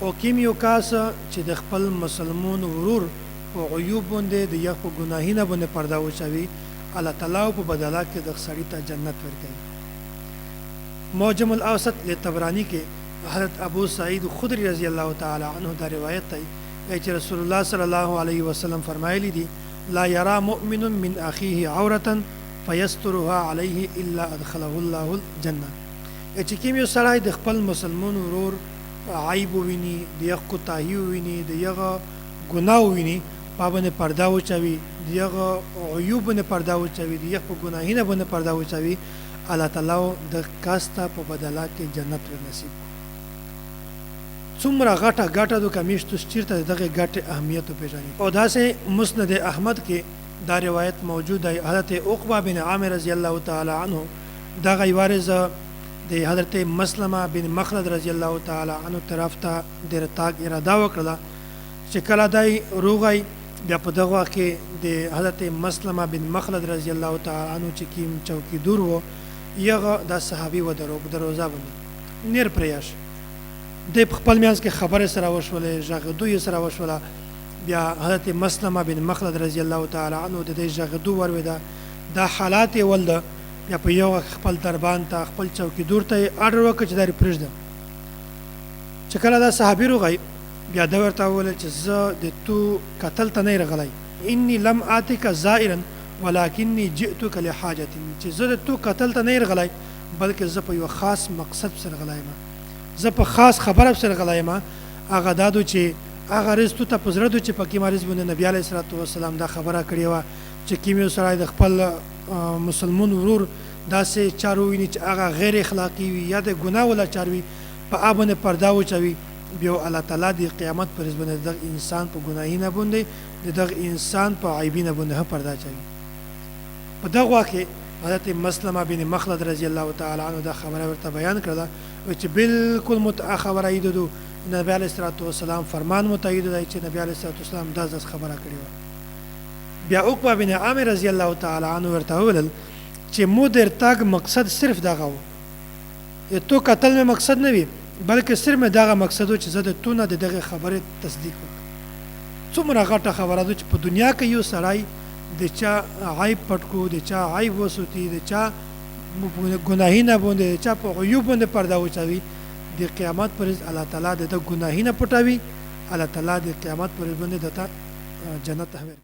او کیم یو کاس چې د خپل مسلمان ورور او عیوب باندې د یو ګناهینه باندې پرده وچوي الله تعالی په بدله کې د سړی ته جنت ورکوي. معجم الاوسط لطبرانی کې حضرت ابو سعید خدری رضی الله تعالی عنه دا روایت دی چې رسول الله صلی الله علیه وسلم فرمایلی دي لا یرا مؤمن من اخیه عورة فیسترها علیه الا ادخله الله الجنه. چې کوم یو سړی د خپل مسلمان ورور عیب ویني د یو کوتاهی ویني د یو ګناه ویني په باندې پرده وچوي د یو عیوب باندې پرده وچوي د یو ګناهینه باندې پرده وچوي الله تعالی د کاسته په بدله کې جنت ورنصیب. څومره غټه د کمیشتو چیرته دغه غټه اهمیت پیژني. او داسې مسند احمد کې دا روایت موجود دی. حضرت عقبه بن عامر رضی الله تعالی عنه دا غیوارز د حضرت مسلمه بن مخلد رضی الله تعالی عنه طرف ته د رتاګ اراده وکړه چې کله دای روغی بیا په دغه کې د حضرت مسلمه بن مخلد رضی الله تعالی عنه چې کیم چوکی دور وو یغه د صحابي و دروازه باندې نیر پریاش د خپل میانس کې خبره سره وشولې ژغدو سره وشوله. بیا حضرت مسلمه بن مخلد رضی الله تعالی عنه د دې ژغدو ورویدا دا حالات ولده بیا په یو خپل دربان ته خپل چوکی دور ته اډر وکړ چې دا پرېږده. چې کله دا صحابي روغی بیا دا ورته وویل چې زه د تو قتل ته نه راغلی انی لم آتک زائرا ولکنی جئتک لحاجت. چې زه د تو قتل ته نه راغلی بلکې زه په یو خاص مقصد سره غلی یم، زه په خاص خبره سره غلی یم. هغه دادو چې هغه رزتو ته پزړه دو چې پکې مارز باندې نبی علیه الصلاه والسلام دا خبره کړې و چې کیمیو سره د خپل مسلمان ورور داسې چارو ویني چې هغه غیر اخلاقی وي یا د ګناه ولا چاروي په ابونه پردا وچوي. بیا الله تعالی د قیامت پر ورځ باندې د انسان په ګناهینه باندې د انسان په عیبینه باندې پردا چوي. په دغه واقع حضرت مسلمه بن مخلد رضی الله تعالی عنه دا خبره ورته بیان کړه چې بالکل متأخر ایدو نبی علیه الصلاه والسلام فرمان متأید دی چې نبی علیه الصلاه والسلام دا خبره کړې و. بیا عقبه بن عامر رضی الله تعالی عنه ورته وویل چې مو د ارتاګ مقصد صرف دغه و تو قتل مې مقصد نه وي بلکې صرف مې دغه مقصد و چې زه د تو نه دغه خبره تصدیق وکړم. څومره غټه خبره ده چې په دنیا کې یو سړی د چا عیب پټ کو د چا عیب وسوتی د چا ګناهینه باندې د چا په عیوب باندې پرده وچوي د قیامت پر ورځ الله تعالی د ګناهینه پټوي. الله تعالی د قیامت پر ورځ باندې دته جنت ته